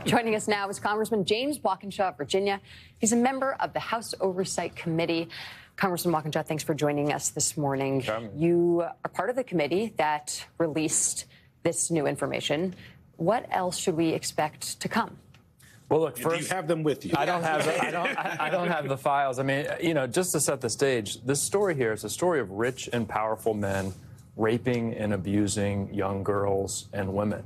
Joining us now is Congressman James Walkinshaw of Virginia. He's a member of the House Oversight Committee. Congressman Walkinshaw, thanks for joining us this morning. You are part of the committee that released this new information. What else should we expect to come? Well, look, first, do you have them with you? I don't have the files. I mean, just to set the stage, this story here is a story of rich and powerful men raping and abusing young girls and women.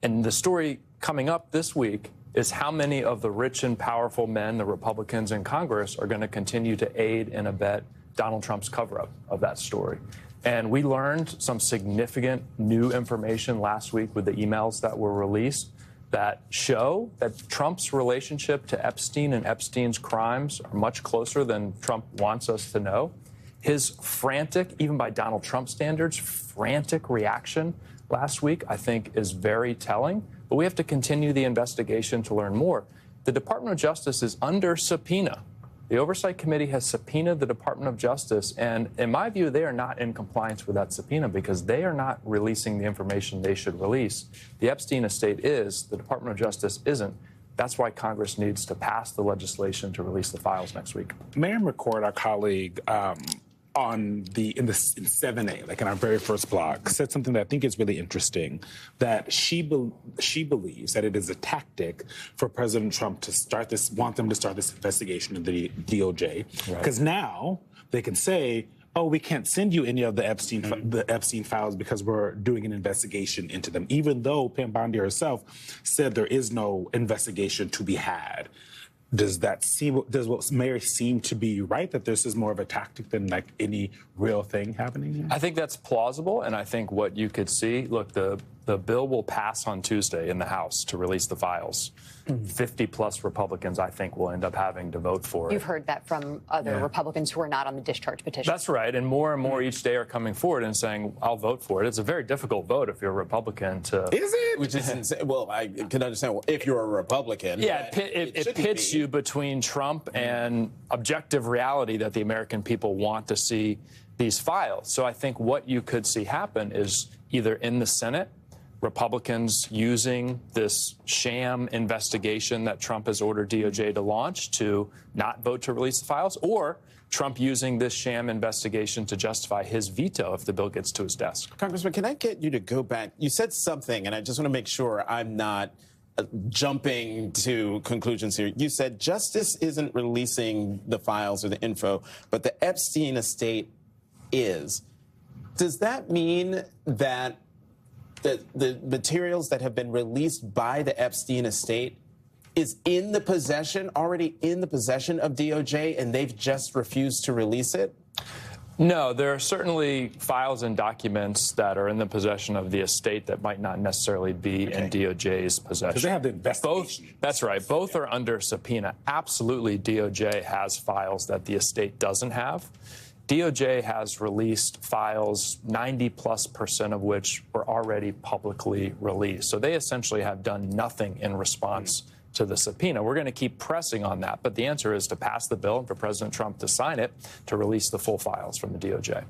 And the story coming up this week is how many of the rich and powerful men, the Republicans in Congress, are going to continue to aid and abet Donald Trump's cover-up of that story. And we learned some significant new information last week with the emails that were released that show that Trump's relationship to Epstein and Epstein's crimes are much closer than Trump wants us to know. His frantic, even by Donald Trump standards, frantic reaction last week, I think, is very telling. But we have to continue the investigation to learn more. The Department of Justice is under subpoena. The Oversight Committee has subpoenaed the Department of Justice, and in my view, they are not in compliance with that subpoena because they are not releasing the information they should release. The Epstein estate is, the Department of Justice isn't. That's why Congress needs to pass the legislation to release the files next week. Miriam McCord, our colleague, in 7A, like in our very first blog, said something that I think is really interesting, that she believes that it is a tactic for President Trump to want them to start this investigation in the DOJ, because now they can say, oh, we can't send you any of the Epstein files because we're doing an investigation into them, even though Pam Bondi herself said there is no investigation to be had. Does what Mary seem to be right, that this is more of a tactic than like any real thing happening here? I think that's plausible, and I think what you could see, look, the bill will pass on Tuesday in the House to release the files. 50-plus Republicans, I think, will end up having to vote for it. You've heard that from other Republicans who are not on the discharge petition. That's right, and more each day are coming forward and saying, I'll vote for it. It's a very difficult vote if you're a Republican to... Is it? Which is insane. Well, I can understand if you're a Republican. Yeah, it pits you between Trump and objective reality that the American people want to see these files. So I think what you could see happen is either in the Senate, Republicans using this sham investigation that Trump has ordered DOJ to launch to not vote to release the files, or Trump using this sham investigation to justify his veto if the bill gets to his desk. Congressman, can I get you to go back? You said something, and I just want to make sure I'm not jumping to conclusions here. You said justice isn't releasing the files or the info, but the Epstein estate is. Does that mean that the materials that have been released by the Epstein estate is already in the possession of DOJ, and they've just refused to release it? No, there are certainly files and documents that are in the possession of the estate that might not necessarily be in DOJ's possession. Because they have the investigation. That's right. Both are under subpoena. Absolutely, DOJ has files that the estate doesn't have. DOJ has released files, 90+% of which were already publicly released. So they essentially have done nothing in response to the subpoena. We're going to keep pressing on that. But the answer is to pass the bill and for President Trump to sign it to release the full files from the DOJ.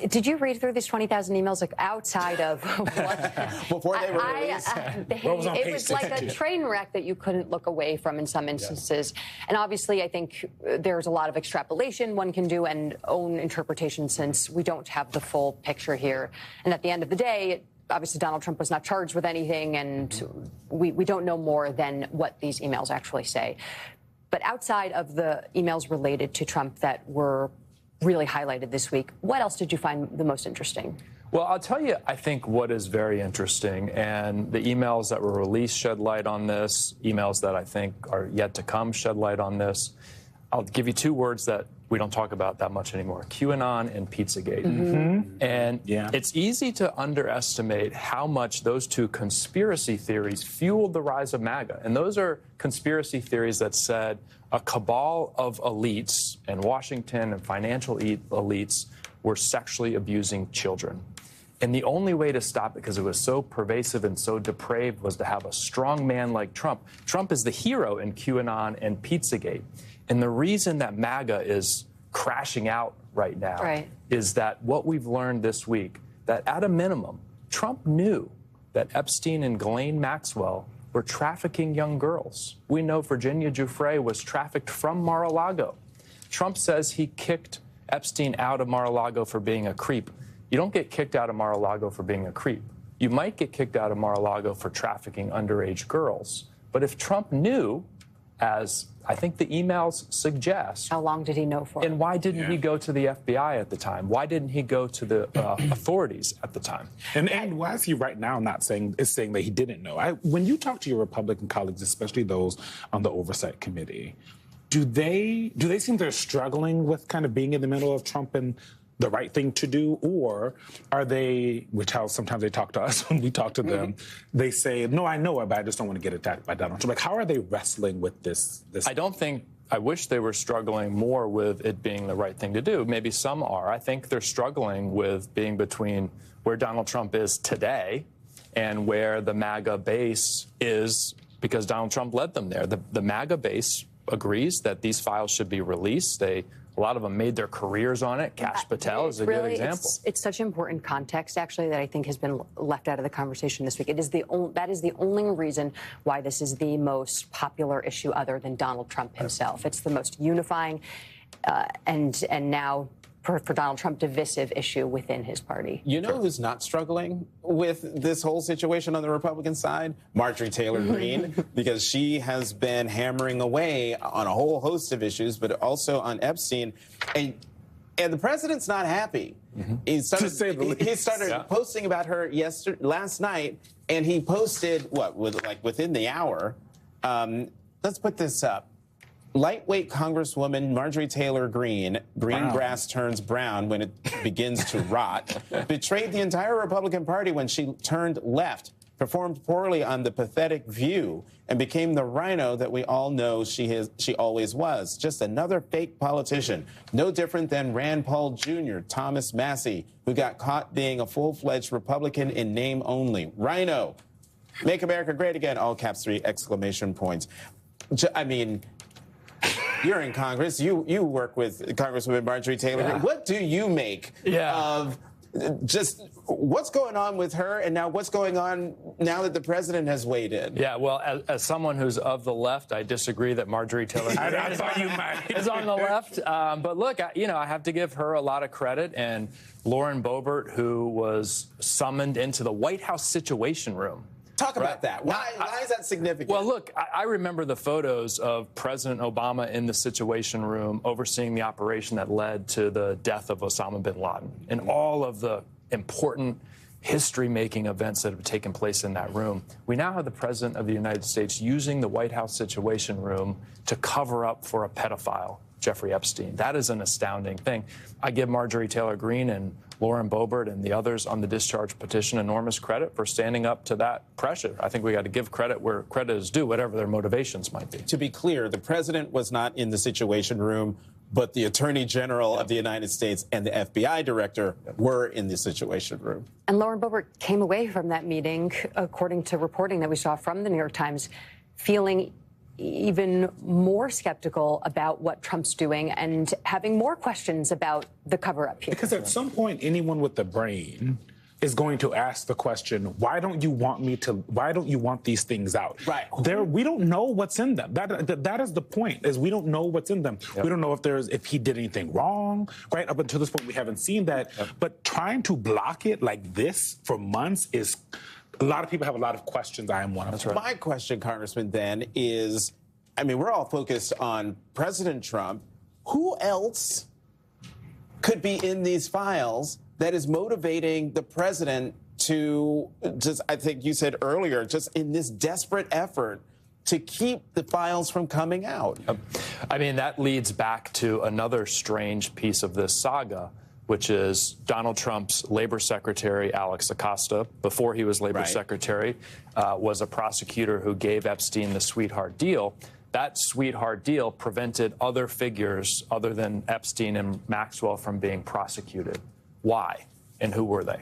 Did you read through these 20,000 emails outside of what? Before they were released? It was like a train wreck that you couldn't look away from in some instances. And obviously, I think there's a lot of extrapolation one can do and own interpretation since we don't have the full picture here. And at the end of the day, obviously, Donald Trump was not charged with anything, and we don't know more than what these emails actually say. But outside of the emails related to Trump that were really highlighted this week, what else did you find the most interesting? Well, I'll tell you, I think what is very interesting, and the emails that were released shed light on this, emails that I think are yet to come shed light on this. I'll give you two words that we don't talk about that much anymore: QAnon and Pizzagate. And it's easy to underestimate how much those two conspiracy theories fueled the rise of MAGA. And those are conspiracy theories that said a cabal of elites in Washington and financial elites were sexually abusing children. And the only way to stop it, because it was so pervasive and so depraved, was to have a strong man like Trump. Trump is the hero in QAnon and Pizzagate. And the reason that MAGA is crashing out right now is that what we've learned this week, that at a minimum, Trump knew that Epstein and Ghislaine Maxwell were trafficking young girls. We know Virginia Giuffre was trafficked from Mar-a-Lago. Trump says he kicked Epstein out of Mar-a-Lago for being a creep. You don't get kicked out of Mar-a-Lago for being a creep. You might get kicked out of Mar-a-Lago for trafficking underage girls. But if Trump knew, as I think the emails suggest. How long did he know for? And why didn't he go to the FBI at the time? Why didn't he go to the authorities at the time? And why is he right now not saying that he didn't know? When you talk to your Republican colleagues, especially those on the Oversight Committee, do they seem they're struggling with kind of being in the middle of Trump and the right thing to do, or are they, which how sometimes they talk to us when we talk to them, they say, no, I know it, but I just don't want to get attacked by Donald Trump. Like, how are they wrestling with this? I wish they were struggling more with it being the right thing to do. Maybe some are. I think they're struggling with being between where Donald Trump is today and where the MAGA base is, because Donald Trump led them there. The MAGA base agrees that these files should be released. A lot of them made their careers on it. Kash Patel is a good example. It's such important context, actually, that I think has been left out of the conversation this week. That is the only reason why this is the most popular issue other than Donald Trump himself. It's the most unifying and now, for Donald Trump, divisive issue within his party. You know who's not struggling with this whole situation on the Republican side? Marjorie Taylor Greene, because she has been hammering away on a whole host of issues, but also on Epstein. And the president's not happy. He started posting about her last night, and he posted, within the hour. Let's put this up. Lightweight Congresswoman Marjorie Taylor Greene, green grass turns brown when it begins to rot, betrayed the entire Republican Party when she turned left, performed poorly on The Pathetic View, and became the rhino that we all know she always was. Just another fake politician, no different than Rand Paul Jr., Thomas Massey, who got caught being a full-fledged Republican in name only. Rhino. Make America great again, all caps 3 exclamation points. I mean, you're in Congress. You work with Congresswoman Marjorie Taylor. Yeah. What do you make of just what's going on with her, and now what's going on now that the president has weighed in? Yeah, well, as someone who's of the left, I disagree that Marjorie Taylor is on the left. But look, I have to give her a lot of credit. And Lauren Boebert, who was summoned into the White House Situation Room. Talk about that. Why is that significant? Well, look, I remember the photos of President Obama in the Situation Room overseeing the operation that led to the death of Osama bin Laden and all of the important history-making events that have taken place in that room. We now have the President of the United States using the White House Situation Room to cover up for a pedophile, Jeffrey Epstein. That is an astounding thing. I give Marjorie Taylor Greene and Lauren Boebert and the others on the discharge petition enormous credit for standing up to that pressure. I think we got to give credit where credit is due, whatever their motivations might be. To be clear, the president was not in the Situation Room, but the Attorney General of the United States and the FBI director were in the Situation Room. And Lauren Boebert came away from that meeting, according to reporting that we saw from the New York Times, feeling even more skeptical about what Trump's doing and having more questions about the cover-up here. Because at some point, anyone with a brain is going to ask the question, why don't you want these things out? Right. We don't know what's in them. That is the point, is we don't know what's in them. Yep. We don't know if he did anything wrong, right? Up until this point, we haven't seen that. Yep. But trying to block it like this for months is... A lot of people have a lot of questions. I am one of them. My question, Congressman, then is, we're all focused on President Trump. Who else could be in these files that is motivating the president to just, I think you said earlier, just in this desperate effort to keep the files from coming out? That leads back to another strange piece of this saga, which is Donald Trump's labor secretary, Alex Acosta, before he was labor secretary, was a prosecutor who gave Epstein the sweetheart deal. That sweetheart deal prevented other figures other than Epstein and Maxwell from being prosecuted. Why? And who were they?